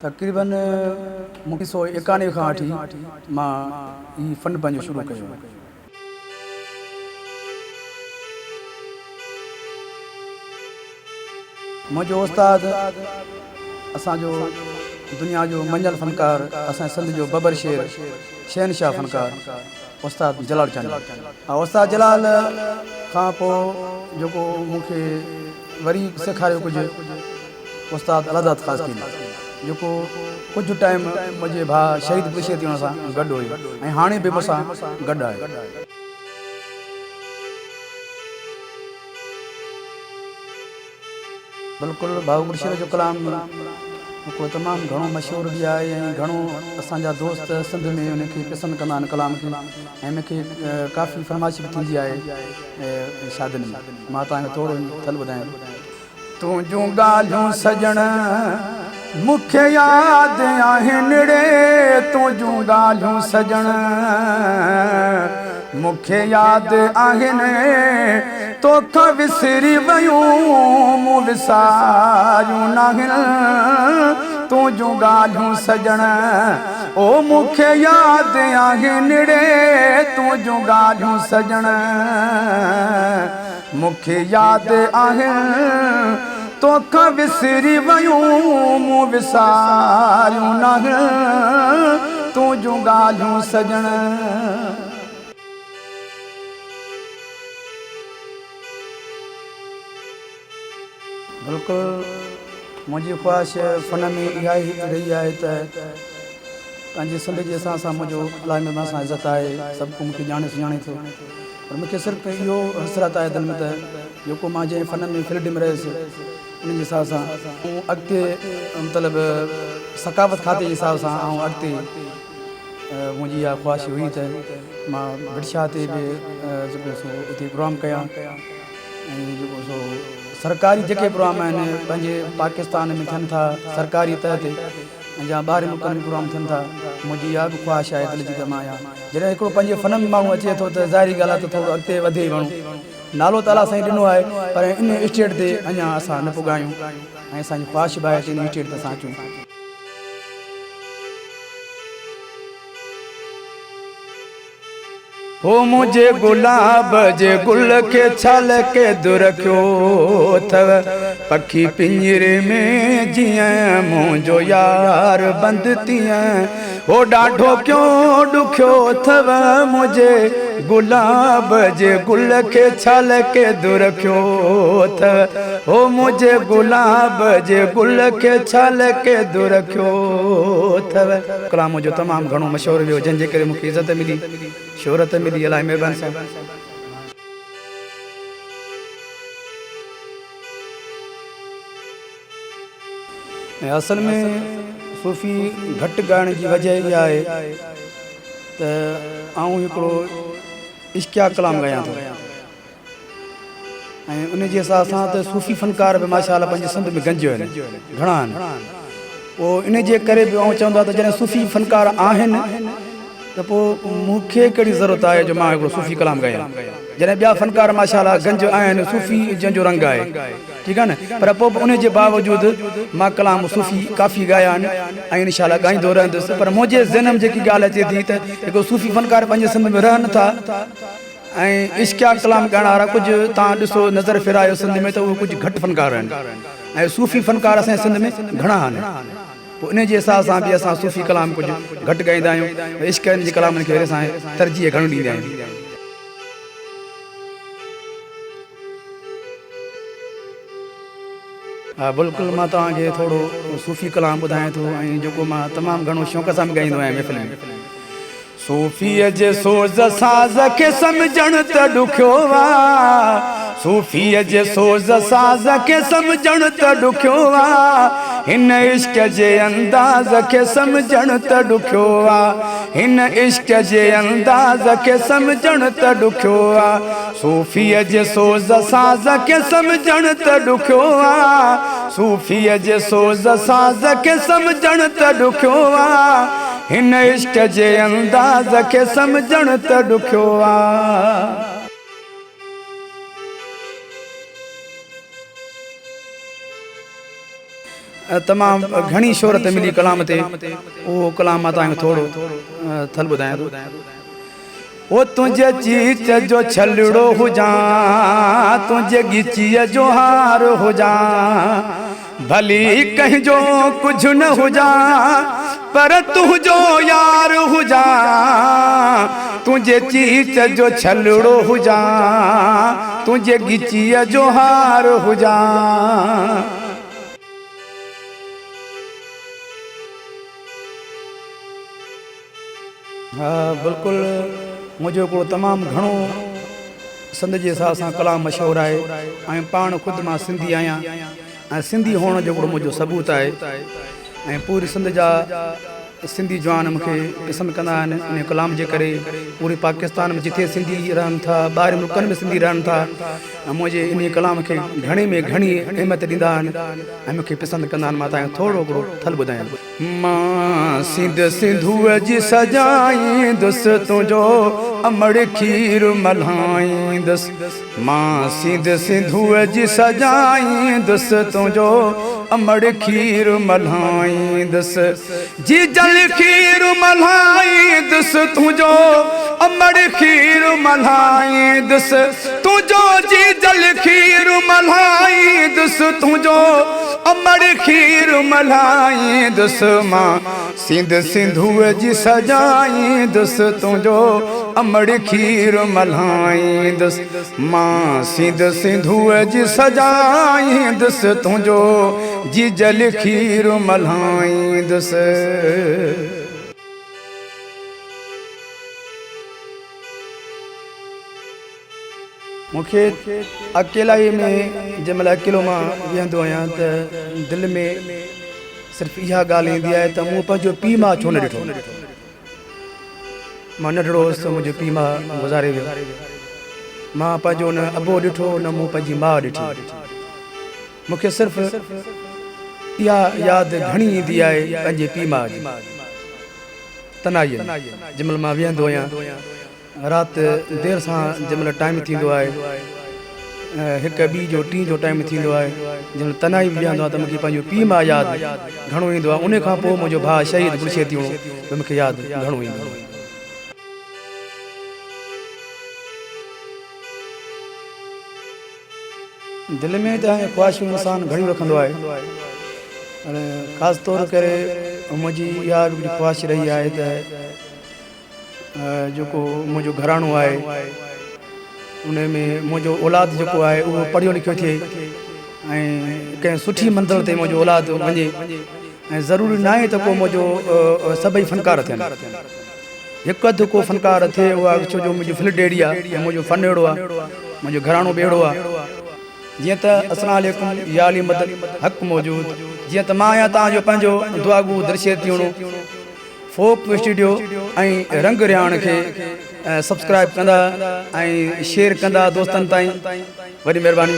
तक़रीबन 1991 खां वठी मां ही फ़न पंहिंजो शुरू कयो। मुंहिंजो उस्ताद असांजो दुनिया जो मञल फ़नकार असांजे सिंध जो बबर शेर शहनशाह फ़नकार उस्ताद जलाल चांद। उस्ताद जलाल खां पोइ जेको मूंखे वरी सेखारियो कुझु उस्ताद अलादात ख़ासकीन, जेको कुझु टाइम मुंहिंजे भाउ शहीद बुशे थियण सां गॾु हुयो ऐं हाणे बि मूंसां गॾु आहे। बिल्कुलु भाऊ मुर्शिद जो कलाम हिकिड़ो तमामु घणो मशहूरु बि आहे ऐं घणो असांजा दोस्त सिंध में उनखे पसंदि कंदा आहिनि कलाम खे, ऐं मूंखे काफ़ी फरमाइश बि थींदी आहे शादियुनि में। मां तव्हांखे थोरो थल ॿुधायां। तुंहिंजूं ॻाल्हियूं सजण मूंखे यादि आहिनि रे, तुंहिंजूं ॻाल्हियूं सजण मूंखे यादि आहिनि, तोखां विसरी वियूं मूं विसारियूं नाहिनि। तुंहिंजूं ॻाल्हियूं सजण ओ मूंखे यादि आहिनि रे, तुंहिंजूं ॻाल्हियूं सजण मूंखे यादि आहिनि, तोखां विसरी वियूं मूं विसारियूं नाहिनि। तुंहिंजूं ॻाल्हियूं सजण। बिल्कुलु मुंहिंजी ख़्वाहिश फ़न में इहा ई रही आहे त पंहिंजे सिंध जे हिसाब सां मुंहिंजो इलाही में सां इज़त आहे, सभु को मूंखे ॼाणे सुञाणे थो, पर मूंखे सिर्फ़ु इहो हसरत आहे दिलि में त जेको मां जंहिं फ़न में फील्ड में रहियुसि उन जे हिसाब सां ऐं अॻिते मतिलबु सकाफ़त खाते जे हिसाब सां ऐं अॻिते मुंहिंजी इहा ख़्वाहिश हुई त मां बिरशाह ते बि जेको सो उते प्रोग्राम कयां ऐं जेको सो सरकारी जेके प्रोग्राम आहिनि पंहिंजे पाकिस्तान में थियनि था सरकारी तह ते ऐं या ॿाहिरि मुल्कनि में प्रोग्राम थियनि था, मुंहिंजी इहा बि ख़्वाहिश आहे दिलि जी त मां आहियां जॾहिं हिकिड़ो पंहिंजे फ़न में माण्हू अचे थो त ज़ाहिरी ॻाल्हि आहे त थोरो अॻिते वधे माण्हू। नालो त अलाह साईं ॾिनो आहे पर इन स्टेट ते अञा असां न पुॻा आहियूं ऐं असांजी ख़्वाहिश बि आहे त इन स्टेट ते असां अचूं। हो मुझे गुलाब जे गुल के छल के दुरखियो अथव, पखी पिंजरे में जीअं मुंहिंजो यार बंदि तीअं, हो ॾाढो क्यों ॾुखियो अथव मुझे गुलाब जे गुल के छल के दुरखियो अथव, हो मुझे गुलाब जे गुल के छल के दुरखियो अथव। कलाम मुंहिंजो तमामु घणो मशहूरु वियो जंहिंजे करे मूंखे इज़त मिली, शोहरत मिली, अलाही महिरबानी सां। ऐं असल में सूफ़ी घटि ॻाइण जी वजह इहा आहे त आऊं हिकिड़ो इश्किया कलाम ॻायां थो ऐं उन जे हिसाब सां त सूफ़ी फ़नकार बि माशाअल्लाह पंहिंजे सिंध में गंजियो आहिनि, घणा आहिनि। पोइ इन जे करे बि आऊं चवंदो आहे त जॾहिं सूफ़ी फ़नकार आहिनि त पोइ मूंखे कहिड़ी ज़रूरत आहे जो मां हिकिड़ो सूफ़ी कलाम ॻायां, जॾहिं ॿिया फ़नकार माशाअल्लाह गंज आहिनि, सूफ़ी जंहिंजो रंग आहे, ठीकु आहे न, पर पोइ उन जे बावजूदि मां कलाम सूफ़ी काफ़ी ॻाया आहिनि ऐं इनशाअल्लाह ॻाईंदो रहंदुसि। पर मुंहिंजे ज़हन में जेकी ॻाल्हि अचे थी त हिकिड़ो सूफ़ी फ़नकार पंहिंजे सिंध में रहनि था ऐं इश्किया कलाम ॻाइण वारा कुझु तव्हां ॾिसो नज़र फिरायो सिंध में त उहे कुझु घटि फ़नकार आहिनि ऐं सूफ़ी फ़नकार असांजे सिंध में घणा आहिनि। पोइ इन जे हिसाब सां बि असां सूफ़ी कलाम कुझु घटि ॻाईंदा आहियूं, इश्क़नि जे कलामनि खे असां तरजीह घणो ॾींदा आहियूं। हा बिल्कुलु मां तव्हांखे थोरो सूफ़ी कलाम ॿुधायां थो ऐं जेको मां तमामु घणो शौक़ सां बि ॻाईंदो आहियां महफ़िल में। सूफ़ीअ जे सोज़ साज़ खे सम्झण त ॾुखियो आहे, सूफ़ीअ जे सोज़ साज़ खे सम्झण त ॾुखियो आहे, हिन इश्क जे अंदाज़ खे सम्झण त ॾुखियो आहे, हिन इश्क जे अंदाज़ खे सम्झण त ॾुखियो आहे, सूफ़ीअ जे सोज़ साज़ खे सम्झण त ॾुखियो आहे, सूफ़ीअ जे सोज़ साज़ खे सम्झण त ॾुखियो आहे, हिन इश्क जे अंदाज़ खे सम्झण त ॾुखियो आहे। तमामु घणी शोहरत मिली कलाम ते उहो कलाम मां तव्हांखे थोरो थल ॿुधायां थो। ओ तुंहिंजे चीच जो छलड़ो हुजां, तुंहिंजे गिचीअ जो हार हुजां, भली कंहिंजो कुझु न हुजां पर तुंहिंजो यार हुजां, तुंहिंजे चीच जो छलड़ो हुजां, तुंहिंजे गिचीअ जो हार हुजां। हाँ बिल्कुलु, मुंहिंजो हिकिड़ो तमामु घणो संद जे हिसाब सां कलाम मशहूरु आहे ऐं पाण ख़ुदि मां सिंधी आहियां ऐं सिंधी हुअण जो हिकिड़ो मुंहिंजो सबूत आहे ऐं पूरी सिंध जा सिंधी जवान मूंखे पसंदि कंदा आहिनि इन कलाम जे करे। पूरे पाकिस्तान में जिथे सिंधी रहनि था, ॿाहिरि मुल्कनि में सिंधी रहनि था, मुंहिंजे इन कलाम खे घणे में घणी अहमियत ॾींदा आहिनि ऐं मूंखे पसंदि कंदा आहिनि। मां तव्हांखे थोरो हिकिड़ो थल ॿुधायां। मां सिंध सिंधूअ जी सजाईंदुसि, तुंहिंजो अमड़ खीर मल्हाईंदुसि, मां सिंध सिंधूअ जी सजाईंदुसि, तुंहिंजो अमड़ खीर मल्हाईंदुसि, जी जल खीर मल्हाईंदुसि, तुंहिंजो अमड़ खीर मल्हाईंदुसि, तुंहिंजो जी जल खीर मल्हाईंदुसि, तुंहिंजो अमड़ खीर मल्हाईंदुसि, मां सिंध सिंधूअ जी सजाईंदुसि, तुंहिंजो अमड़ खीर मल्हाईंदुसि, मां सिंध सिंधूअ जी सजाईंदुसि, तुंहिंजो जी जल खीर मल्हाईंदुसि। मूंखे अकेलाई में जंहिंमहिल अकेलो मां वेहंदो आहियां त दिलि में सिर्फ़ु इहा ॻाल्हि ईंदी आहे त मूं पंहिंजो पीउ मां छो न ॾिठो। मां नंढड़ो हुउसि, मुंहिंजो पीउ मां गुज़ारे वियो, मां पंहिंजो न अबो ॾिठो न मूं पंहिंजी माउ ॾिठी। मूंखे सिर्फ़ु इहा यादि घणी ईंदी आहे पंहिंजे पीउ माउ जी। तनाईअ जंहिंमहिल मां वेहंदो आहियां राति देरि सां, जंहिंमहिल टाइम थींदो आहे 1, 2 जो 3 जो टाइम थींदो आहे, जंहिंमहिल तनाई वेहंदो आहे त मूंखे पंहिंजो पीउ मां यादि घणो ईंदो आहे। उन खां पोइ मुंहिंजो भाउ शहीद गुरशेद थियो त मूंखे यादि घणो ईंदो आहे। दिलि में त ख़्वाहिशूं इंसानु घणियूं रखंदो आहे, ख़ासि तौर करे मुंहिंजी इहा हिकिड़ी ख़्वाहिश रही आहे त जेको मुंहिंजो घराणो आहे उन में मुंहिंजो औलाद जेको आहे उहो पढ़ियो लिखियो थिए ऐं कंहिं सुठी मंज़िल ते मुंहिंजो औलाद वञे। ऐं ज़रूरी न आहे त को मुंहिंजो सभई फ़नकार थियनि, हिकु अधु को फ़नकार थिए उहा छो जो मुंहिंजी फिल्ड अहिड़ी आहे ऐं मुंहिंजो फ़न अहिड़ो आहे, मुंहिंजो घराणो बि अहिड़ो आहे। जीअं त अस्सलाम वालेकुम या अली मदद हक़ मौजूद, जीअं त मां आहियां तव्हांजो पंहिंजो दुआगू दर्शेद थियणो फोक स्टूडियो ऐं रंग रियाण खे सब्सक्राइब कंदा ऐं शेयर कंदा दोस्तनि ताईं, वॾी महिरबानी।